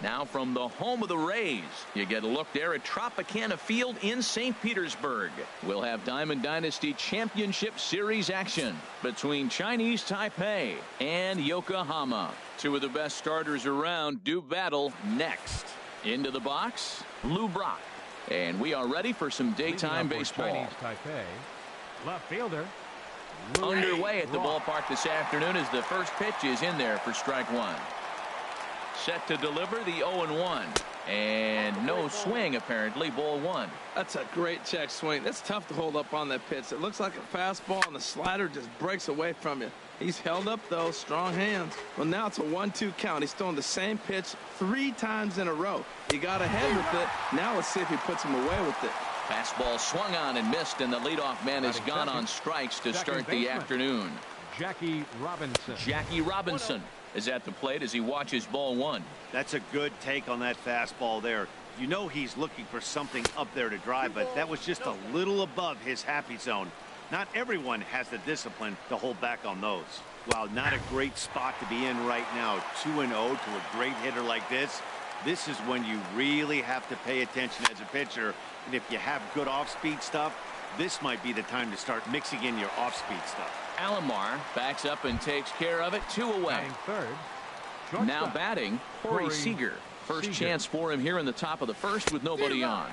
Now from the home of the Rays, you get a look there at Tropicana Field in St. Petersburg. We'll have Diamond Dynasty Championship Series action between Chinese Taipei and Yokohama. Two of the best starters around do battle next. Into the box, Lou Brock. And we are ready for some daytime baseball. Chinese Taipei, left fielder. Underway at the ballpark this afternoon as the first pitch is in there for strike one. Set to deliver the 0-1. And no swing, apparently. Ball one. That's a great check swing. That's tough to hold up on that pitch. It looks like a fastball, and the slider just breaks away from you. He's held up, though. Strong hands. Well, now it's a 1-2 count. He's throwing the same pitch 3 times in a row. He got ahead with it. Now let's see if he puts him away with it. Fastball swung on and missed, and the leadoff man has gone on strikes to start the afternoon. Jackie Robinson. Jackie Robinson is at the plate as he watches ball one. That's a good take on that fastball there. You know he's looking for something up there to drive, but that was just a little above his happy zone. Not everyone has the discipline to hold back on those. Wow, not a great spot to be in right now. 2-0 to a great hitter like this. This is when you really have to pay attention as a pitcher. And if you have good off-speed stuff, this might be the time to start mixing in your off-speed stuff. Alomar backs up and takes care of it. 2 away. Third. Now batting, Corey Seager. First chance for him here in the top of the first with nobody on.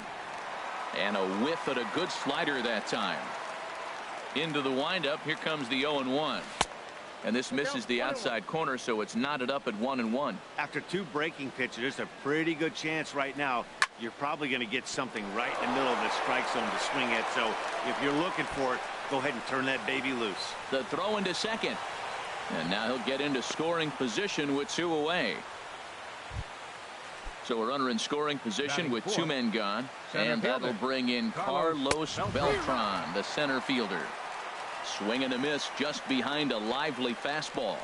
And a whiff at a good slider that time. Into the windup. Here comes the 0-1. And this misses the outside corner, so it's knotted up at 1-1. After 2 breaking pitches, there's a pretty good chance right now you're probably going to get something right in the middle of the strike zone to swing at. So if you're looking for it, go ahead and turn that baby loose. The throw into second. And now he'll get into scoring position with 2 away. So a runner in scoring position with 2 men gone. And that'll bring in Carlos Beltran, the center fielder. Swing and a miss just behind a lively fastball.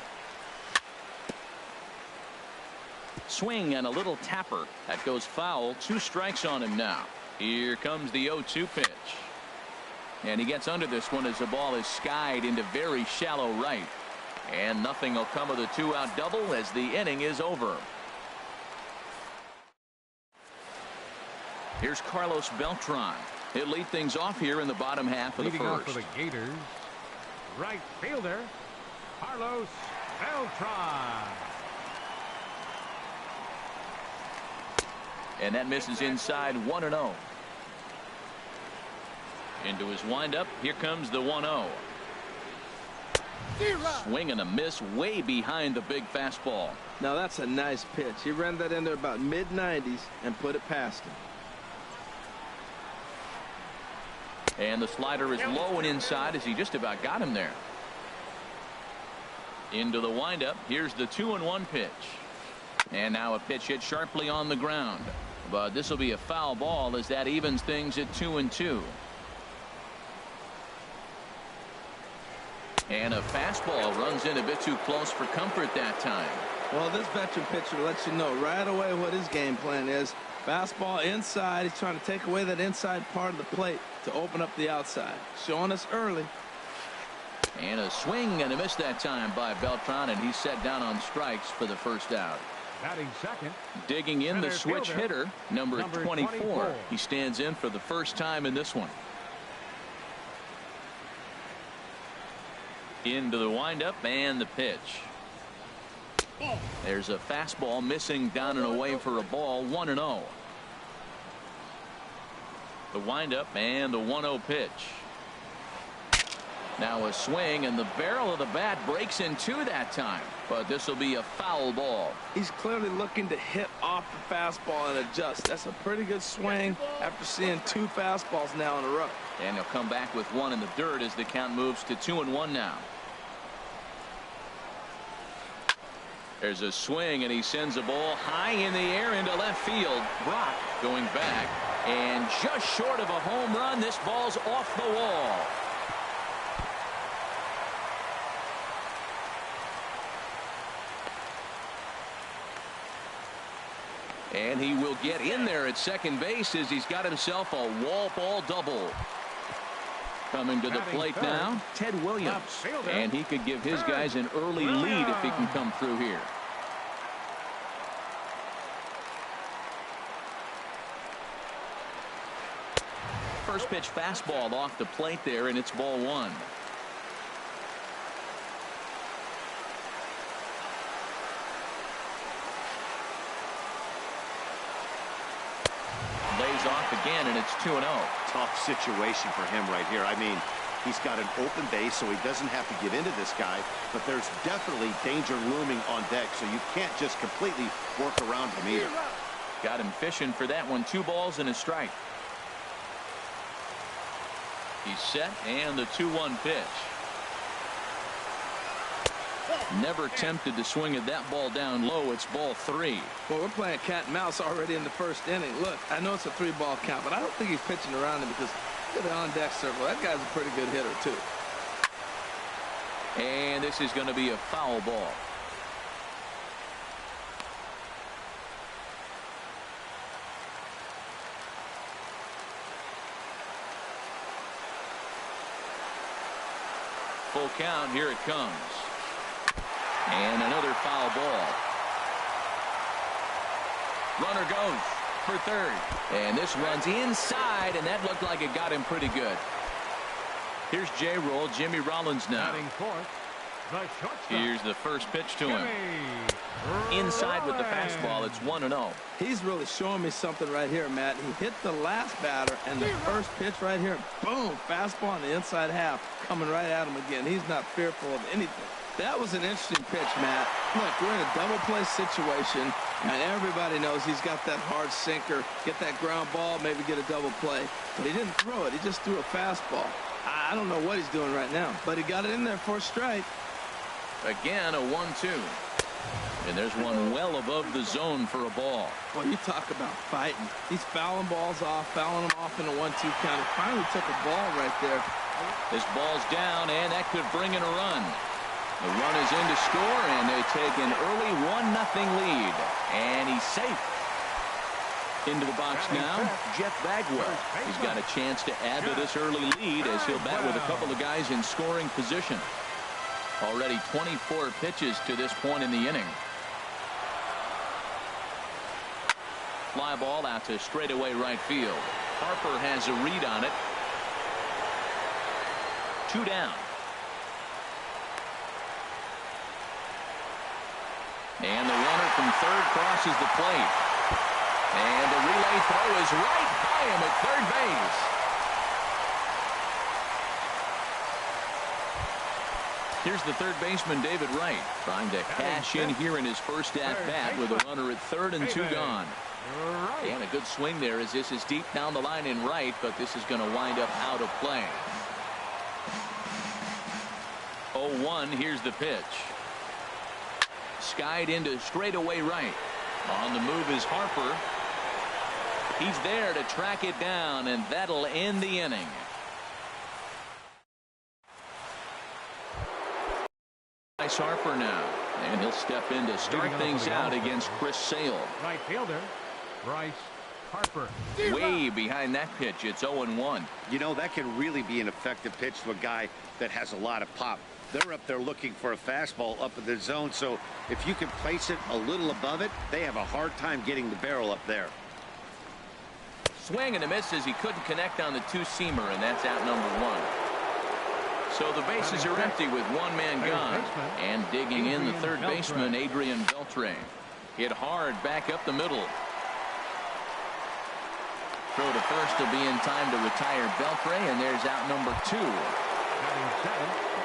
Swing and a little tapper. That goes foul. 2 strikes on him now. Here comes the 0-2 pitch. And he gets under this one as the ball is skied into very shallow right. And nothing will come of the 2-out double as the inning is over. Here's Carlos Beltran. He'll lead things off here in the bottom half of the Leading first. off for the Gators, right fielder, Carlos Beltran. And that misses inside 1-0. Into his windup. Here comes the 1-0. Swing and a miss way behind the big fastball. Now that's a nice pitch. He ran that into about mid-90s and put it past him. And the slider is low and inside as he just about got him there. Into the windup. Here's the 2-1 pitch. And now a pitch hit sharply on the ground. But this will be a foul ball as that evens things at 2-2. And a fastball runs in a bit too close for comfort that time. Well, this veteran pitcher lets you know right away what his game plan is. Fastball inside. He's trying to take away that inside part of the plate to open up the outside. Showing us early. And a swing and a miss that time by Beltran, and he's set down on strikes for the first out. Batting second. Digging in the switch hitter, number 24. 24. He stands in for the first time in this one. Into the windup and the pitch. There's a fastball missing down and away for a ball. 1-0. The windup and the 1-0 pitch. Now a swing, and the barrel of the bat breaks in 2 that time. But this will be a foul ball. He's clearly looking to hit off the fastball and adjust. That's a pretty good swing after seeing 2 fastballs now in a row. And he'll come back with 1 in the dirt as the count moves to 2-1 now. There's a swing, and he sends a ball high in the air into left field. Brock going back, and just short of a home run. This ball's off the wall. And he will get in there at second base as he's got himself a wall ball double. Coming to the plate now, Ted Williams. And he could give his guys an early lead if he can come through here. First pitch fastball off the plate there, and it's ball one. Lays off again, and it's 2-0. Tough situation for him right here. I mean, he's got an open base, so he doesn't have to get into this guy, but there's definitely danger looming on deck, so you can't just completely work around him either. Got him fishing for that one. 2 balls and a strike. He's set, and the 2-1 pitch. Never tempted to swing at that ball down low. It's ball 3. Well, we're playing cat and mouse already in the first inning. Look, I know it's a 3-ball count, but I don't think he's pitching around him because look at the on-deck circle. That guy's a pretty good hitter, too. And this is going to be a foul ball. Full count. Here it comes. And another foul ball. Runner goes for third. And this runs inside, and that looked like it got him pretty good. Here's J-Roll, Jimmy Rollins now. Here's the first pitch to him. Inside with the fastball. It's 1-0. He's really showing me something right here, Matt. He hit the last batter, and the first pitch right here, boom, fastball on the inside half, coming right at him again. He's not fearful of anything. That was an interesting pitch, Matt. Look, we're in a double play situation, and everybody knows he's got that hard sinker, get that ground ball, maybe get a double play. But he didn't throw it. He just threw a fastball. I don't know what he's doing right now, but he got it in there for a strike. Again, a 1-2. And there's one well above the zone for a ball. Well, you talk about fighting. He's fouling balls off, fouling them off in a 1-2 count. He finally took a ball right there. This ball's down, and that could bring in a run. The run is in to score, and they take an early 1-0 lead. And he's safe. Into the box now, Jeff Bagwell. He's got a chance to add to this early lead as he'll bat with a couple of guys in scoring position. Already 24 pitches to this point in the inning. Fly ball out to straightaway right field. Harper has a read on it. 2 down. And the runner from third crosses the plate. And the relay throw is right by him at third base. Here's the third baseman, David Wright, trying to cash in here in his first at-bat with a runner at third and 2 gone. And a good swing there as this is deep down the line in right, but this is going to wind up out of play. 0-1, here's the pitch. Skied into straightaway right. On the move is Harper. He's there to track it down, and that'll end the inning. Bryce Harper now, and he'll step in to start things out against Chris Sale. Right fielder, Bryce Harper. Way behind that pitch. It's 0-1. You know, that can really be an effective pitch to a guy that has a lot of pop. They're up there looking for a fastball up in the zone, so if you can place it a little above it, they have a hard time getting the barrel up there. Swing and a miss as he couldn't connect on the 2-seamer, and that's out number 1. So the bases are empty with one man gone. And digging in the third baseman, Adrian Beltre. Hit hard back up the middle. Throw to first will be in time to retire Beltre, and there's out number 2.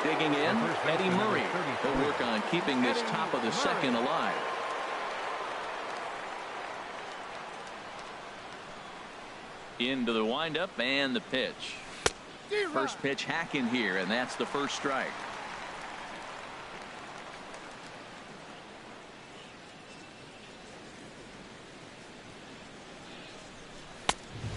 Digging in, Eddie Murray. He'll work on keeping this top of the second alive. Into the windup and the pitch. First pitch hacking here, and that's the first strike.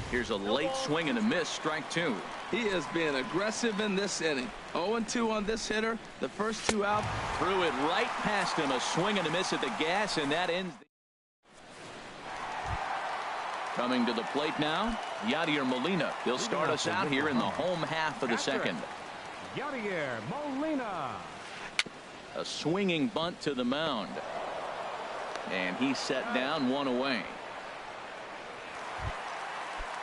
Here's a late swing and a miss, strike 2. He is being aggressive in this inning. 0-2 on this hitter. The first 2 out. Threw it right past him. A swing and a miss at the gas, and that ends. Coming to the plate now, Yadier Molina. He'll start us out here in the home half of the second. Yadier Molina. A swinging bunt to the mound. And he's set down, one away.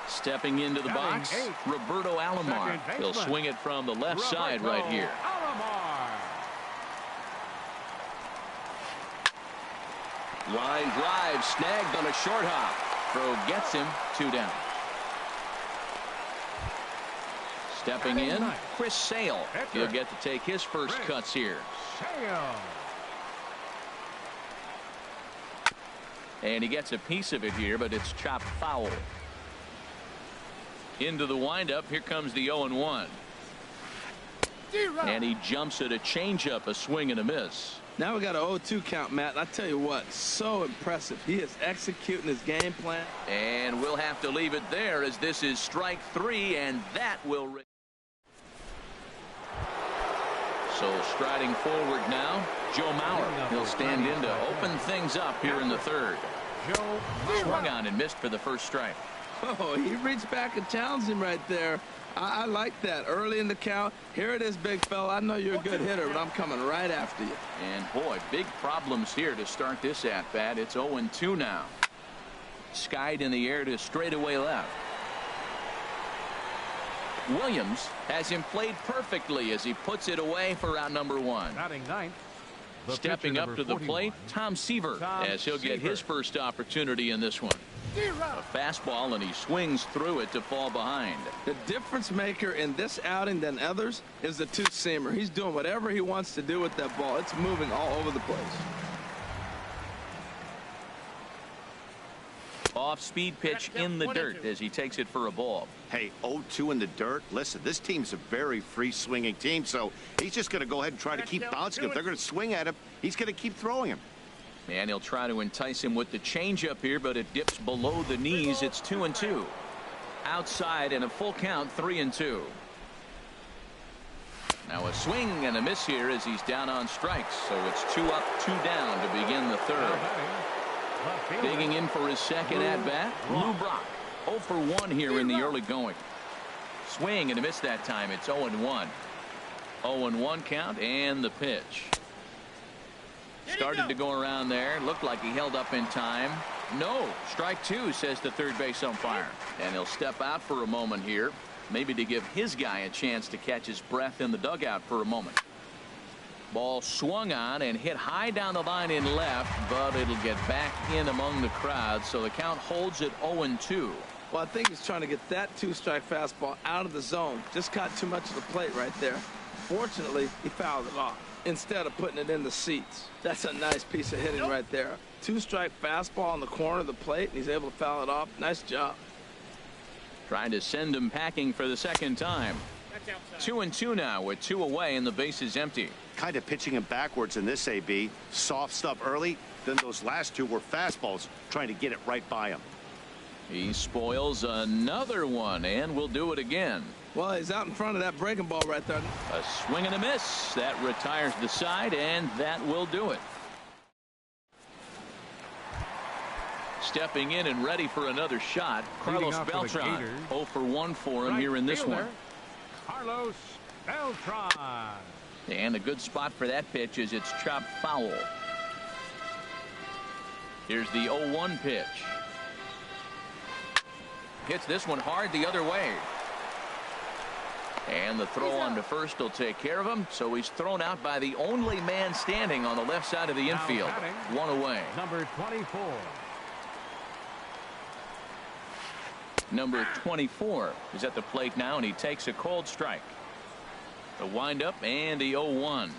Stepping into the box, Roberto Alomar. He'll swing it from the left side right here. Line drive snagged on a short hop. Throw gets him, 2 down. Stepping in, Chris Sale. He'll get to take his first cuts here. And he gets a piece of it here, but it's chopped foul. Into the windup. Here comes the 0-1. And he jumps at a changeup, a swing and a miss. Now we got an 0-2 count, Matt. I tell you what, so impressive. He is executing his game plan. And we'll have to leave it there as this is strike 3, and that will. So striding forward now, Joe Mauer. He'll stand in to open things up here in the third. Swung on and missed for the first strike. Oh, he reached back and challenged him right there. I like that. Early in the count. Here it is, big fella. I know you're a good hitter, but I'm coming right after you. And, boy, big problems here to start this at-bat. It's 0-2 now. Skied in the air to straightaway left. Williams has him played perfectly as he puts it away for out number 1. Batting ninth. Stepping up to the plate, Tom Seaver, as he'll get his first opportunity in this one. A fastball, and he swings through it to fall behind. The difference maker in this outing than others is the two-seamer. He's doing whatever he wants to do with that ball. It's moving all over the place. Off-speed pitch in the dirt as he takes it for a ball. Hey, 0-2 in the dirt. Listen, this team's a very free-swinging team, so he's just going to go ahead and try to keep bouncing. If they're going to swing at him, he's going to keep throwing him. And he'll try to entice him with the changeup here, but it dips below the knees. It's 2-2. Outside and a full count, 3-2. Now a swing and a miss here as he's down on strikes. So it's 2 up, 2 down to begin the third. Digging in for his second at-bat, Lou Brock. 0 for 1 here in the early going. Swing and a miss that time. It's 0-1. 0-1 count and the pitch. Started to go around there. Looked like he held up in time. No. Strike 2, says the third base umpire. And he'll step out for a moment here. Maybe to give his guy a chance to catch his breath in the dugout for a moment. Ball swung on and hit high down the line in left, but it'll get back in among the crowd. So the count holds at 0-2. Well, I think he's trying to get that 2-strike fastball out of the zone. Just caught too much of the plate right there. Fortunately, he fouled it off instead of putting it in the seats. That's a nice piece of hitting right there. 2-strike fastball on the corner of the plate, and he's able to foul it off. Nice job. Trying to send him packing for the second time. 2-2 now with 2 away and the base is empty. Kind of pitching him backwards in this AB. Soft stuff early. Then those last 2 were fastballs, trying to get it right by him. He spoils another one and will do it again. Well, he's out in front of that breaking ball right there. A swing and a miss. That retires the side, and that will do it. Stepping in and ready for another shot, Carlos Beltran. 0 for 1 for him here in this one. Carlos Beltran. And a good spot for that pitch is it's chopped foul. Here's the 0-1 pitch. Hits this one hard the other way. And the throw on to first will take care of him. So he's thrown out by the only man standing on the left side of the infield. 1 away. Number 24. Number 24 is at the plate now, and he takes a cold strike. The windup and the 0-1.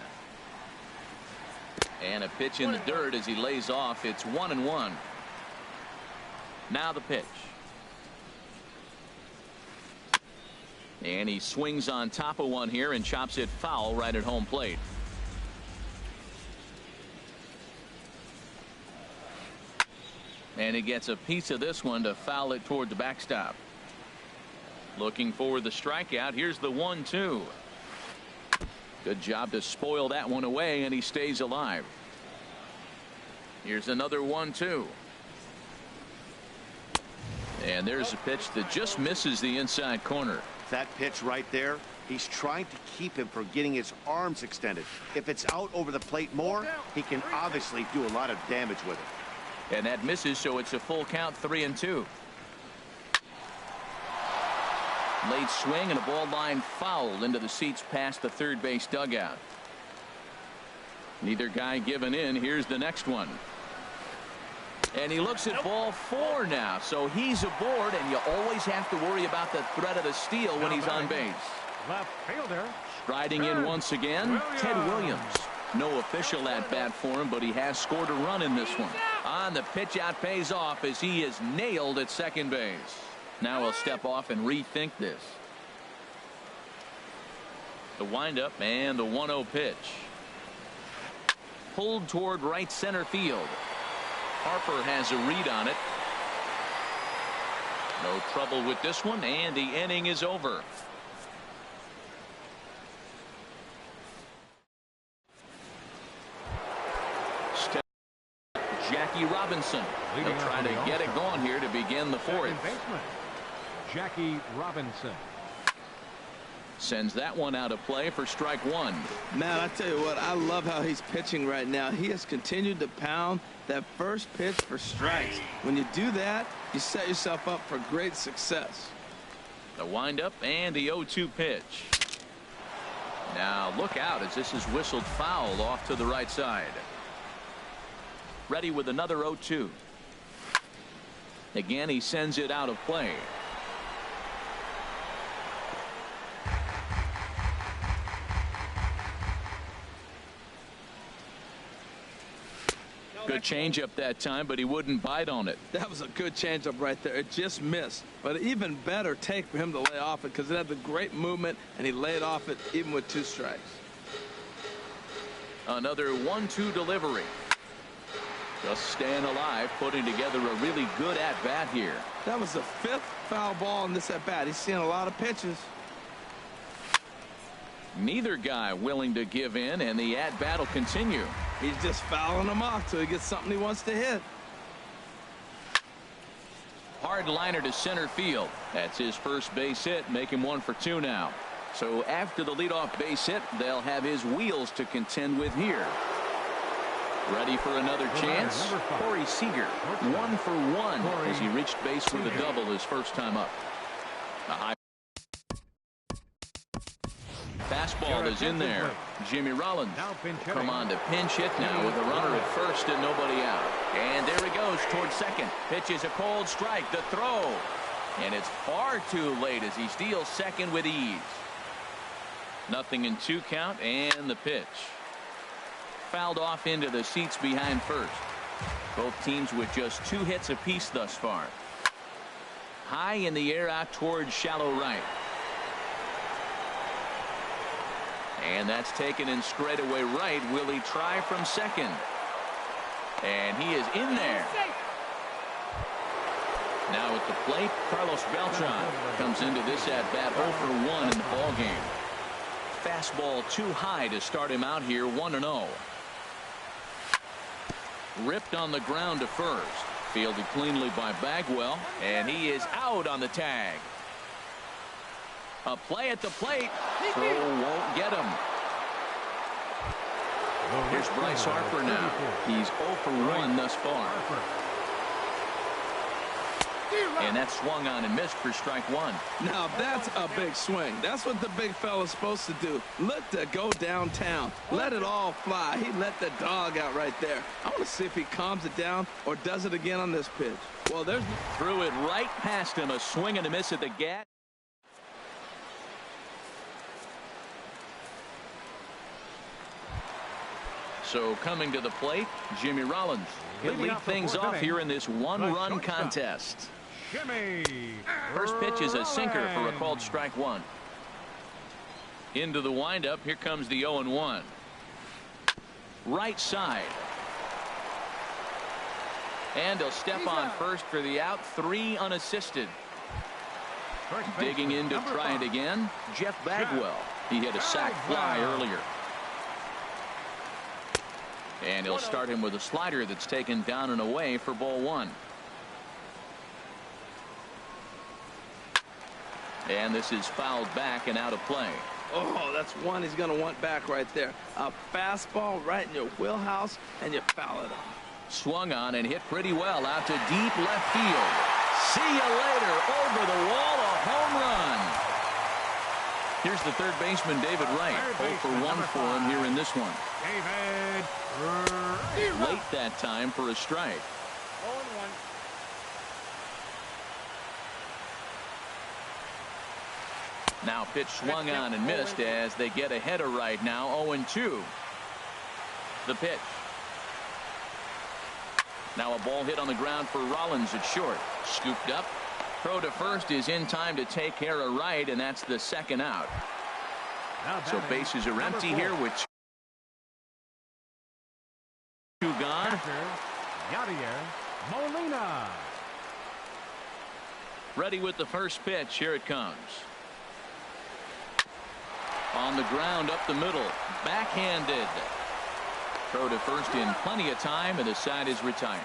And a pitch in the dirt as he lays off. It's 1-1. Now the pitch. And he swings on top of one here and chops it foul right at home plate. And he gets a piece of this one to foul it toward the backstop. Looking for the strikeout. Here's the 1-2. Good job to spoil that one away, and he stays alive. Here's another 1-2. And there's a pitch that just misses the inside corner. That pitch right there, he's trying to keep him from getting his arms extended. If it's out over the plate more, he can obviously do a lot of damage with it. And that misses, so it's a full count, 3-2. Late swing and a ball line foul into the seats past the third base dugout. Neither guy giving in. Here's the next one. And he looks at ball 4 now, so he's aboard, and you always have to worry about the threat of the steal when he's on base. Left fielder. Striding in once again, Ted Williams. No official at bat for him, but he has scored a run in this one. On the pitch out pays off as he is nailed at second base. Now he'll step off and rethink this. The windup and the 1-0 pitch. Pulled toward right center field. Harper has a read on it. No trouble with this one, and the inning is over. Jackie Robinson. They'll try to get it going here to begin the fourth. Second baseman, Jackie Robinson. Sends that one out of play for strike 1. Man, I tell you what, I love how he's pitching right now. He has continued to pound that first pitch for strikes. When you do that, you set yourself up for great success. The windup and the 0-2 pitch. Now look out as this is whistled foul off to the right side. Ready with another 0-2. Again, he sends it out of play. Good changeup that time, but he wouldn't bite on it. That was a good changeup right there. It just missed. But even better take for him to lay off it because it had the great movement, and he laid off it even with 2 strikes. Another 1-2 delivery. Just staying alive, putting together a really good at-bat here. That was the 5th foul ball in this at-bat. He's seeing a lot of pitches. Neither guy willing to give in, and the at-bat will continue. He's just fouling them off till he gets something he wants to hit. Hard liner to center field. That's his first base hit, making 1 for 2 now. So after the leadoff base hit, they'll have his wheels to contend with here. Ready for another chance? Corey Seager, 1 for 1 as he reached base with a double his first time up. A high fastball is in there. Jimmy Rollins come on to pinch hit now with a runner at first and nobody out. And there he goes towards second. Pitches a cold strike. The throw. And it's far too late as he steals second with ease. Nothing in 2 count and the pitch. Fouled off into the seats behind first. Both teams with just 2 hits apiece thus far. High in the air out towards shallow right. And that's taken in straightaway right. Will he try from second? And he is in there. Now at the plate, Carlos Beltran comes into this at-bat 0 for 1 in the ballgame. Fastball too high to start him out here 1-0. Ripped on the ground to first. Fielded cleanly by Bagwell, and he is out on the tag. A play at the plate. Throw won't get him. Here's Bryce Harper now. He's 0 for 1 thus far. And that swung on and missed for strike 1. Now that's a big swing. That's what the big fella's supposed to do. Look to go downtown. Let it all fly. He let the dog out right there. I want to see if he calms it down or does it again on this pitch. Well, there's threw it right past him. A swing and a miss at the gap. So coming to the plate, Jimmy Rollins. He'll lead things off here in this 1-run contest. Jimmy. First pitch is a sinker for a called strike 1. Into the windup. Here comes the 0-1. Right side. And he'll step on first for the out. 3 unassisted. Digging in to try it again, Jeff Bagwell. He hit a sac fly earlier. And he'll start him with a slider that's taken down and away for ball 1. And this is fouled back and out of play. Oh, that's one he's going to want back right there. A fastball right in your wheelhouse, and you foul it off. Swung on and hit pretty well out to deep left field. See you later. Over the wall, a home run. Here's the third baseman, David Wright. 0 for 1 for him here in this one. David. Late that time for a strike. 0-1. Now pitch swung on and missed as they get ahead of Wright now. 0-2. The pitch. Now a ball hit on the ground for Rollins at short. Scooped up. Throw to first is in time to take care of Wright, and that's the second out. So bases are empty here with 2 gone. Yadier Molina. Ready with the first pitch. Here it comes. On the ground up the middle. Backhanded. Throw to first in plenty of time, and the side is retired.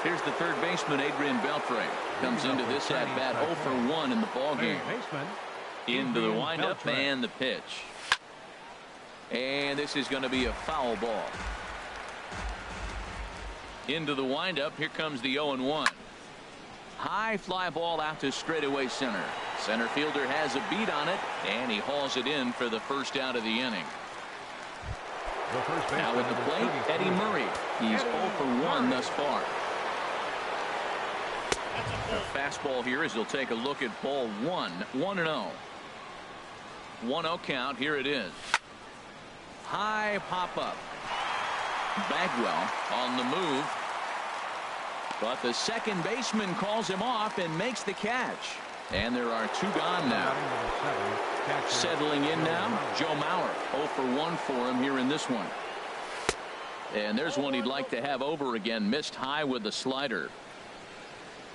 Here's the third baseman, Adrian Beltre. Comes into this at bat 0 for 1 in the ball game. Into the windup and the pitch. And this is going to be a foul ball. Into the windup. Here comes the 0-1. High fly ball out to straightaway center. Center fielder has a beat on it, and he hauls it in for the first out of the inning. Now at the plate, Eddie Murray. He's 0 for 1 thus far. A fastball here as he'll take a look at ball 1. 1-0. 1-0 count. Here it is. High pop up. Bagwell on the move. But the second baseman calls him off and makes the catch. And there are 2 gone now. Settling in now, Joe Mauer. 0 for 1 for him here in this one. And there's one he'd like to have over again. Missed high with the slider.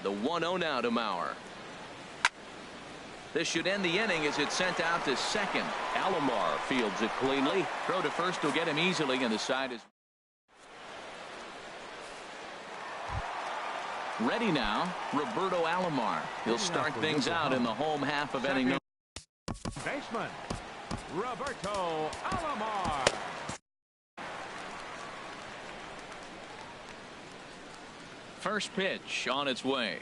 The 1-0 now to Mauer. This should end the inning as it's sent out to second. Alomar fields it cleanly. Throw to first will get him easily, and the side is ready now. Roberto Alomar. He'll start things out in the home half of inning. Baseman Roberto Alomar. First pitch on its way.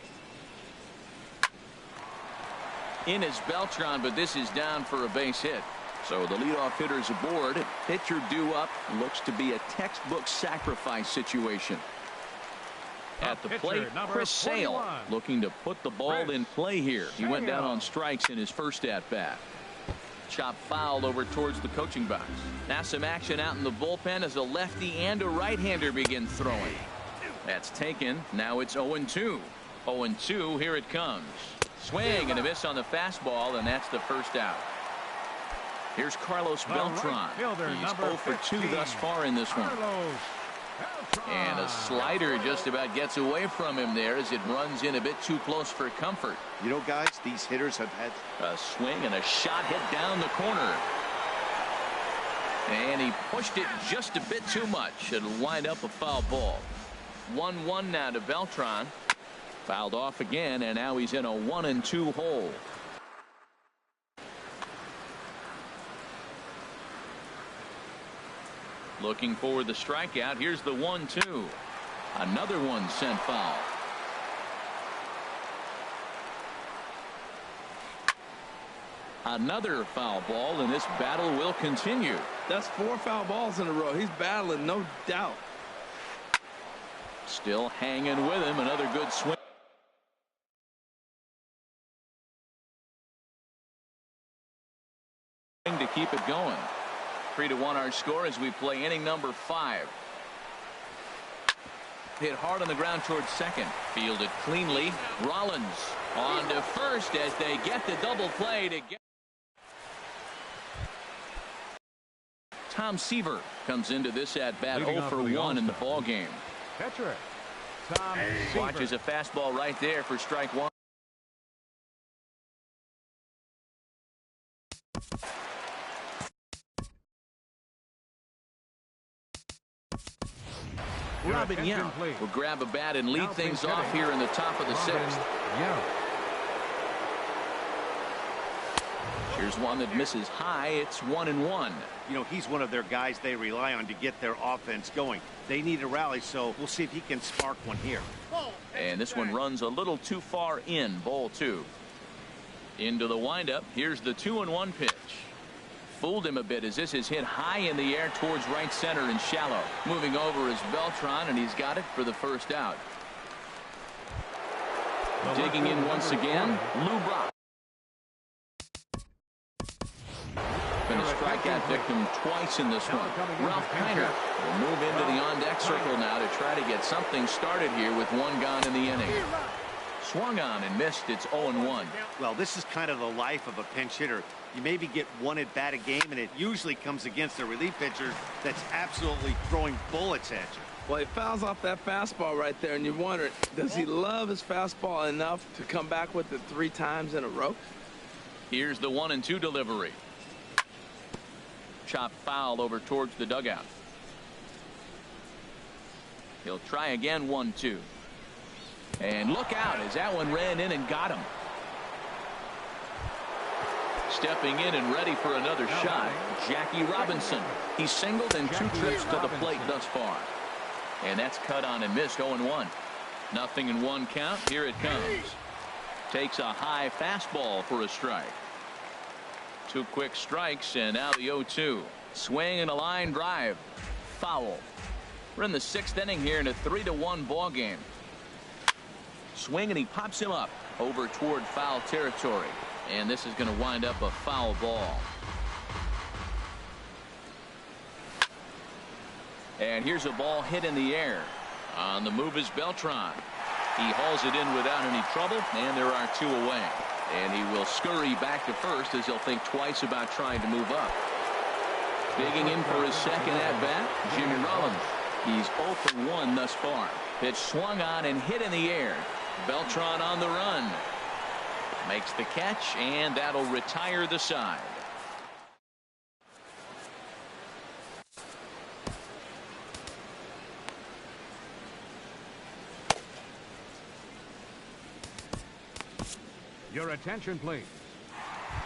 In is Beltran, but this is down for a base hit. So the leadoff hitter's aboard. Pitcher due up. Looks to be a textbook sacrifice situation. At the plate, Chris Sale looking to put the ball in play here. He went down on strikes in his first at-bat. Chop fouled over towards the coaching box. Now some action out in the bullpen as a lefty and a right-hander begin throwing. That's taken. Now it's 0-2. 0-2. Here it comes. Swing and a miss on the fastball, and that's the first out. Here's Carlos Beltran. He's 0 for 2 thus far in this one. And a slider just about gets away from him there as it runs in a bit too close for comfort. You know, guys, these hitters have had a swing and a shot hit down the corner. And he pushed it just a bit too much. It'll wind up a foul ball. 1-1 now to Beltran. Fouled off again, and now he's in a 1-2 hole. Looking for the strikeout. Here's the 1-2. Another one sent foul. Another foul ball, and this battle will continue. That's 4 foul balls in a row. He's battling, no doubt. Still hanging with him. Another good swing. To keep it going. 3-1 our score as we play inning number 5. Hit hard on the ground towards second. Fielded cleanly. Rollins on to first as they get the double play to get. Tom Seaver comes into this at bat 0 for 1 in the ball game. Catcher Tom Seaver. Watches a fastball right there for strike 1. Robin Yell will grab a bat and lead things off here in the top of the sixth. Here's one that misses high. It's 1-1. You know, he's one of their guys they rely on to get their offense going. They need a rally, so we'll see if he can spark one here. And this one runs a little too far in. Ball 2. Into the windup. Here's the 2-1 pitch. Fooled him a bit as this is hit high in the air towards right center and shallow. Moving over is Beltran, and he's got it for the first out. Digging in once again, Lou Brock. Been a strikeout victim twice in this one. Ralph Kiner will move into the on-deck circle now to try to get something started here with one gone in the inning. Swung on and missed. It's 0-1. Well, this is kind of the life of a pinch hitter. You maybe get one at bat a game, and it usually comes against a relief pitcher that's absolutely throwing bullets at you. Well, he fouls off that fastball right there, and you wonder, does he love his fastball enough to come back with it 3 times in a row? Here's the 1-2 delivery. Chop foul over towards the dugout. He'll try again. 1-2. And look out as that one ran in and got him. Stepping in and ready for another shot, Jackie Robinson. He's singled in 2 trips to the plate thus far. And that's cut on and missed. 0-1. Nothing in 1 count. Here it comes. Takes a high fastball for a strike. 2 quick strikes, and now the 0-2. Swing and a line drive. Foul. We're in the 6th inning here in a 3-1 ball game. Swing, and he pops him up over toward foul territory. And this is going to wind up a foul ball. And here's a ball hit in the air. On the move is Beltran. He hauls it in without any trouble, and there are 2 away. And he will scurry back to first as he'll think twice about trying to move up. Digging in for his second at-bat, Jimmy Rollins. He's 0 for 1 thus far. Pitch swung on and hit in the air. Beltran on the run. Makes the catch, and that'll retire the side. Your attention, please.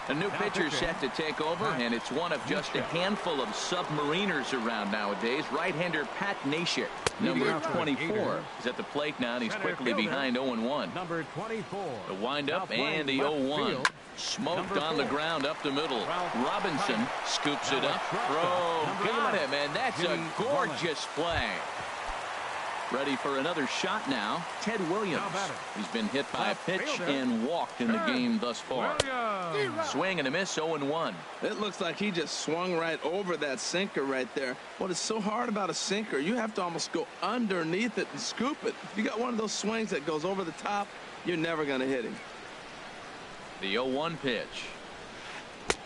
A new pitcher set to take over, and it's one of just a handful of submariners around nowadays. Right-hander Pat Nashik, number 24, is at the plate now, and he's quickly behind 0-1. Number 24. The windup and the 0-1. Smoked on the ground up the middle. Robinson scoops it up. Throw, got him, and that's a gorgeous play. Ready for another shot now, Ted Williams. He's been hit by a pitch and walked in the game thus far. Swing and a miss, 0-1. It looks like he just swung right over that sinker right there. What is so hard about a sinker, you have to almost go underneath it and scoop it. If you got one of those swings that goes over the top, you're never going to hit him. The 0-1 pitch.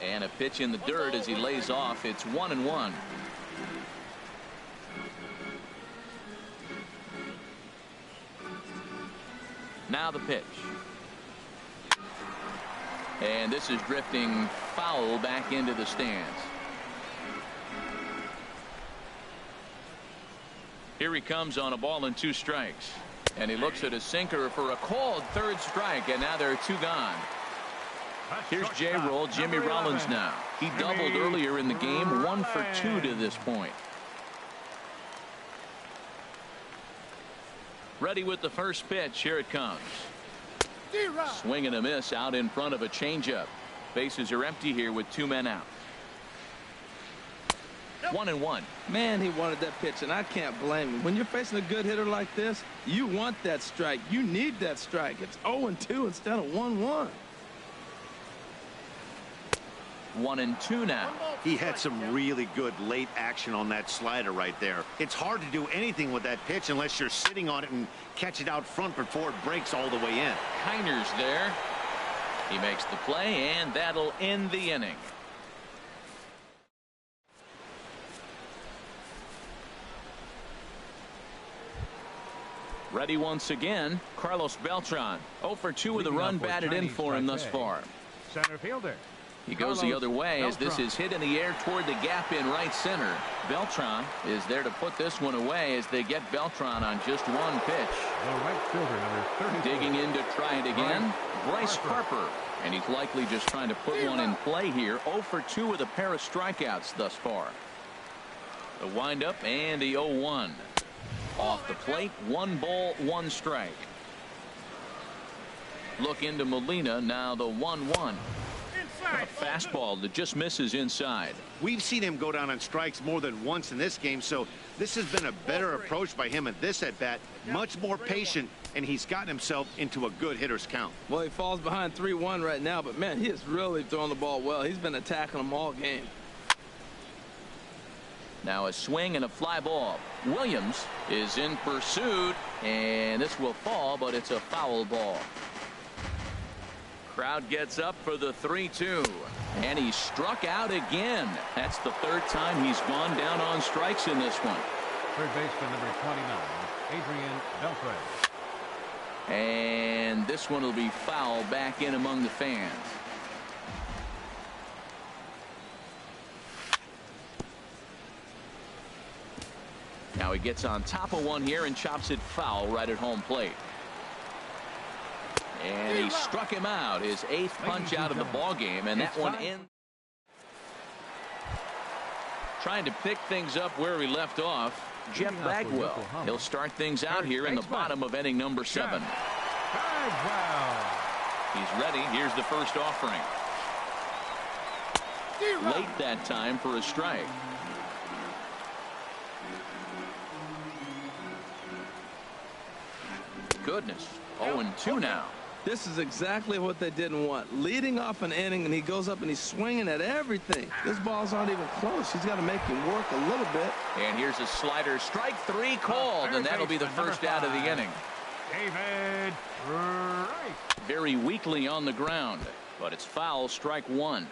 And a pitch in the dirt as he lays off. It's 1-1. Now the pitch. And this is drifting foul back into the stands. Here he comes on a ball and 2 strikes. And he looks at a sinker for a called 3rd strike, and now there are 2 gone. Here's J-Roll, Jimmy Rollins now. He doubled earlier in the game, 1 for 2 to this point. Ready with the first pitch. Here it comes. Swing and a miss out in front of a changeup. Bases are empty here with 2 men out. 1-1. Man, he wanted that pitch, and I can't blame him. When you're facing a good hitter like this, you want that strike. You need that strike. It's 0-2 instead of 1-1. 1-2 now. He had some really good late action on that slider right there. It's hard to do anything with that pitch unless you're sitting on it and catch it out front before it breaks all the way in. Kiner's there. He makes the play, and that'll end the inning. Ready once again, Carlos Beltran. 0 for 2 with a run batted in for him thus far. Center fielder, He goes the other way as this is hit in the air toward the gap in right center. Beltran is there to put this one away as they get Beltran on just one pitch. The right fielder, number 34. Digging in to try it again. Bryce Harper. And he's likely just trying to put one in play here. 0 for 2 with a pair of strikeouts thus far. The windup and the 0-1. Off the plate, 1 ball, 1 strike. Look into Molina, now the 1-1. A fastball that just misses inside. We've seen him go down on strikes more than once in this game, so this has been a better approach by him at this at-bat. Much more patient, and he's gotten himself into a good hitter's count. Well, he falls behind 3-1 right now, but, man, he is really throwing the ball well. He's been attacking them all game. Now a swing and a fly ball. Williams is in pursuit, and this will fall, but it's a foul ball. Crowd gets up for the 3-2, and he struck out again. That's the 3rd time he's gone down on strikes in this one. Third baseman, number 29, Adrian Beltre. And this one will be foul back in among the fans. Now he gets on top of one here and chops it foul right at home plate. And he struck him out, his 8th punch out of the ball game, and that one ends. Trying to pick things up where he left off, Jeff Bagwell. He'll start things out here in the bottom of inning number 7. He's ready. Here's the first offering. Late that time for a strike. Goodness. 0-2 now. This is exactly what they didn't want. Leading off an inning, and he goes up and he's swinging at everything. These balls aren't even close. He's got to make him work a little bit. And here's a slider. Strike 3 called, and that'll be the first out of the inning. David Wright. Very weakly on the ground, but it's foul. Strike 1.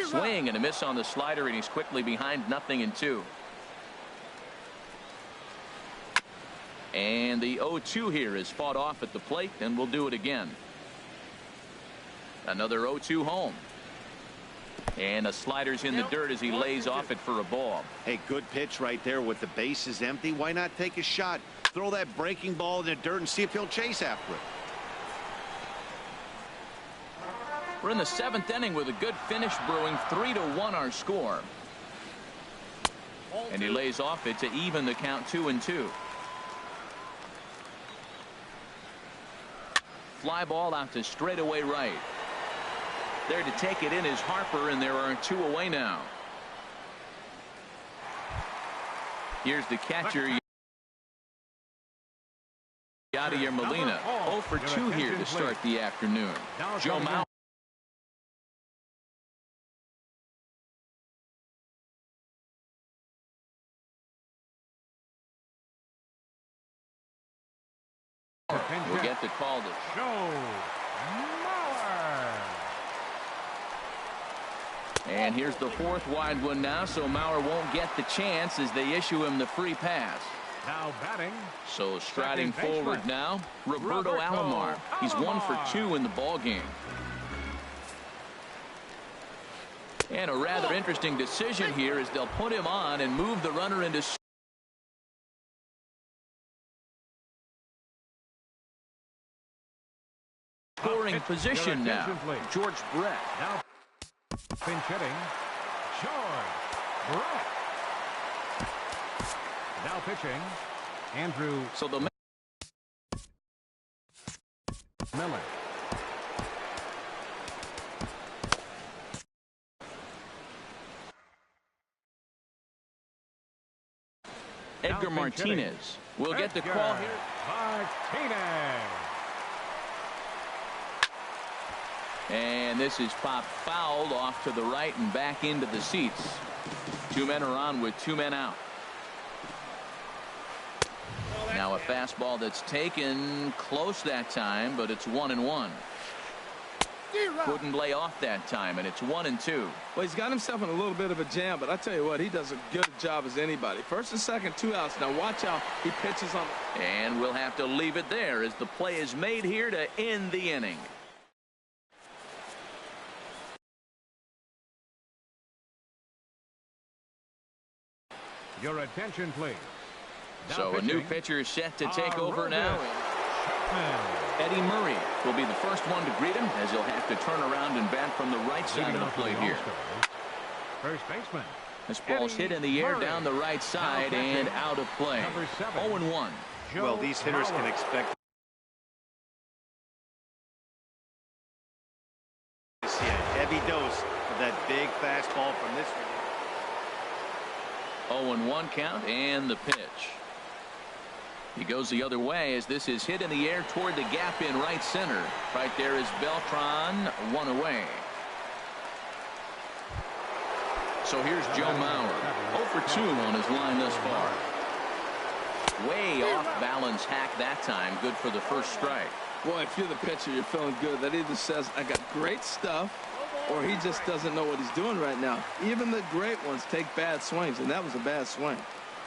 Swing and a miss on the slider, and he's quickly behind 0-2. And the 0-2 here is fought off at the plate, and we'll do it again. Another 0-2 home. And the slider's in the dirt as he lays off it for a ball. Hey, good pitch right there with the bases empty. Why not take a shot? Throw that breaking ball in the dirt and see if he'll chase after it. We're in the 7th inning with a good finish brewing. 3-1 our score. And he lays off it to even the count 2-2. Fly ball out to straightaway right. There to take it in is Harper, and there are 2 away now. Here's the catcher, Yadier Molina. 0 for 2 here to start the afternoon. Joe Mauer. We'll get the call to Joe Mauer. And here's the 4th wide one now, so Mauer won't get the chance as they issue him the free pass. Now batting. So striding forward now, Roberto Alomar. He's 1 for 2 in the ball game. And a rather interesting decision here as they'll put him on and move the runner into scoring position now. George Brett. Now pinch hitting. George Brett. Now pitching. Andrew. So the Miller. Edgar Martinez will get the call here. Martinez. And this is popped fouled off to the right and back into the seats. 2 men are on with 2 men out. Now a fastball that's taken close that time, but it's 1-1. Couldn't lay off that time, and it's 1-2. Well, he's got himself in a little bit of a jam, but I tell you what, he does a good job as anybody. First and second, 2 outs. Now watch out. He pitches on. And we'll have to leave it there as the play is made here to end the inning. Your attention, please. Now So a new pitching, pitcher set to take over Aroldis now. Chapman. Eddie Murray will be the first one to greet him as he'll have to turn around and bat from the right side of Leading the off for plate the here. All-Stars, first baseman. This ball's hit in the air Murray. down the right side and out of play. Number 7. 0-1. Well, these hitters can Mauer. expect to see a heavy dose of that big fastball from this one. 0-1 count and the pitch. He goes the other way as this is hit in the air toward the gap in right center. Right there is Beltran, 1 away. So here's Joe Mauer, 0 for 2 on his line thus far. Way off balance hack that time. Good for the first strike. Boy, if you're the pitcher, you're feeling good. That either says, I got great stuff, or he just doesn't know what he's doing right now. Even the great ones take bad swings, and that was a bad swing.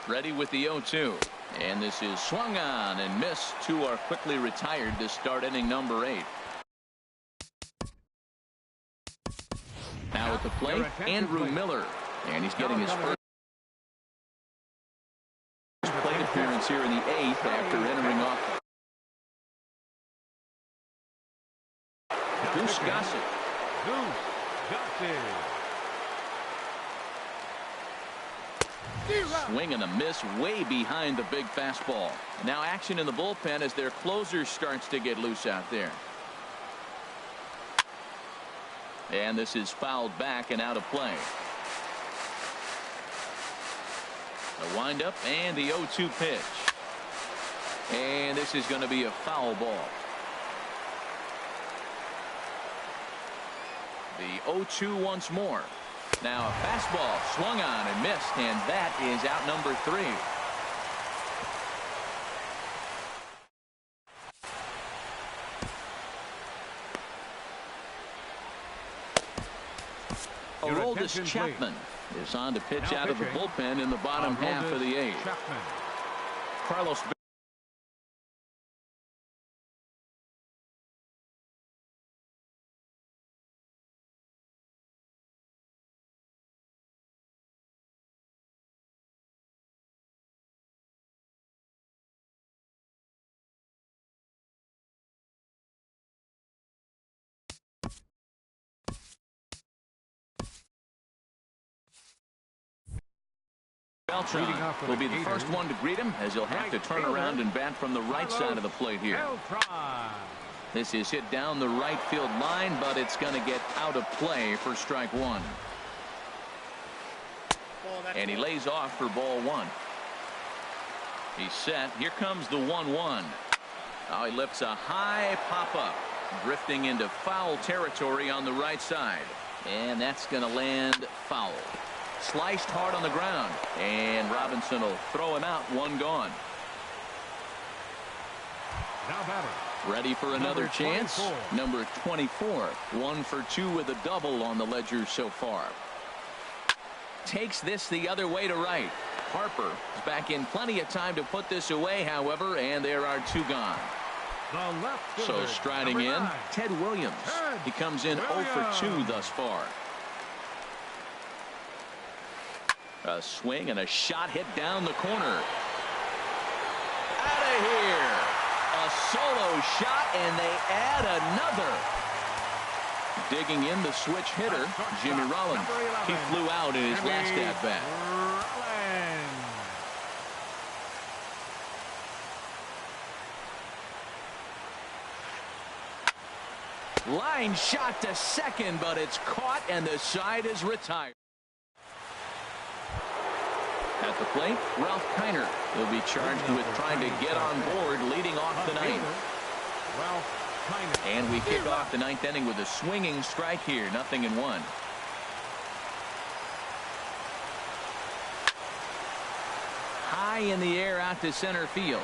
Ready with the 0-2. And this is swung on and missed. 2 are quickly retired to start inning number 8. Now at the plate, Andrew Miller. And he's getting his first plate appearance here in the 8th after entering off. Goose Gossett. Goose Gossett. Swing and a miss way behind the big fastball. Now action in the bullpen as their closer starts to get loose out there. And this is fouled back and out of play. The windup and the 0-2 pitch. And this is going to be a foul ball. The 0-2 once more. Now a fastball swung on and missed, and that is out number 3. Aroldis Chapman is on to pitch out of the bullpen in the bottom half of the 8th. Chapman. Carlos Beltran will be the first one to greet him as he'll have to turn around and bat from the right side of the plate here. This is hit down the right field line, but it's going to get out of play for strike 1. And he lays off for ball 1. He's set. Here comes the 1-1. Now he lifts a high pop-up, drifting into foul territory on the right side. And that's going to land foul. Sliced hard on the ground, and Robinson will throw him out. 1 gone. Now batting. Ready for another chance. Number 24. 1 for 2 with a double on the ledger so far. Takes this the other way to right. Harper is back in plenty of time to put this away, however, and there are 2 gone. The left So fielder, striding in, number 9. Ted Williams. He comes in 0 for 2 thus far. A swing and a shot hit down the corner. Out of here. A solo shot, and they add another. Digging in the switch hitter, Jimmy Rollins. He flew out in his last at-bat. Line shot to second, but it's caught, and the side is retired. At the plate, Ralph Kiner will be charged with trying to get on board leading off the 9th. And we kick off the 9th inning with a swinging strike here. 0-1. High in the air out to center field.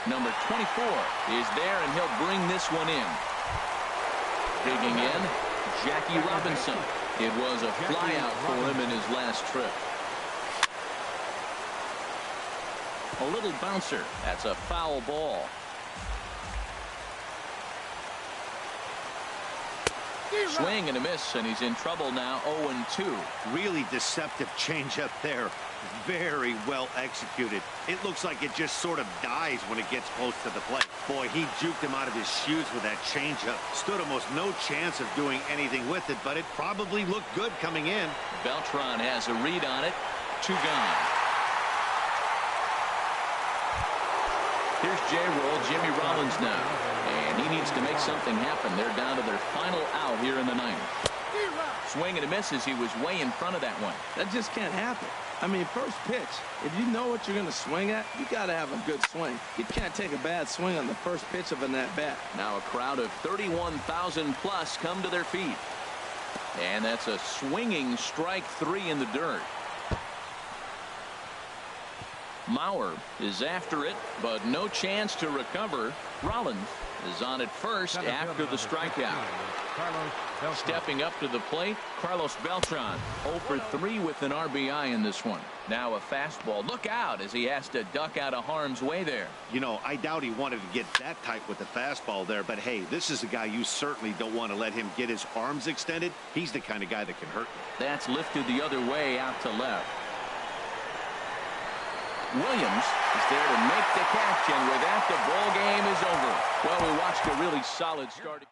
Number 24 is there, and he'll bring this one in. Digging in, Jackie Robinson. It was a flyout for him in his last trip. A little bouncer. That's a foul ball. Swing and a miss, and he's in trouble now. 0-2. Really deceptive changeup there. Very well executed. It looks like it just sort of dies when it gets close to the plate. Boy, he juked him out of his shoes with that changeup. Stood almost no chance of doing anything with it, but it probably looked good coming in. Beltran has a read on it. 2 gone. Here's J-Roll, Jimmy Rollins now. And he needs to make something happen. They're down to their final out here in the 9th. Swing and a miss as he was way in front of that one. That just can't happen. I mean, first pitch, if you know what you're going to swing at, you got to have a good swing. You can't take a bad swing on the first pitch of an at-bat. Now a crowd of 31,000 plus come to their feet. And that's a swinging strike 3 in the dirt. Mauer is after it, but no chance to recover. Rollins is on at first after the strikeout. Stepping up to the plate, Carlos Beltran. 0 for 3 with an RBI in this one. Now a fastball. Look out as he has to duck out of harm's way there. You know, I doubt he wanted to get that tight with the fastball there, but hey, this is a guy you certainly don't want to let him get his arms extended. He's the kind of guy that can hurt you. That's lifted the other way out to left. Williams is there to make the catch, and with that, the ball game is over. Well, we watched a really solid start.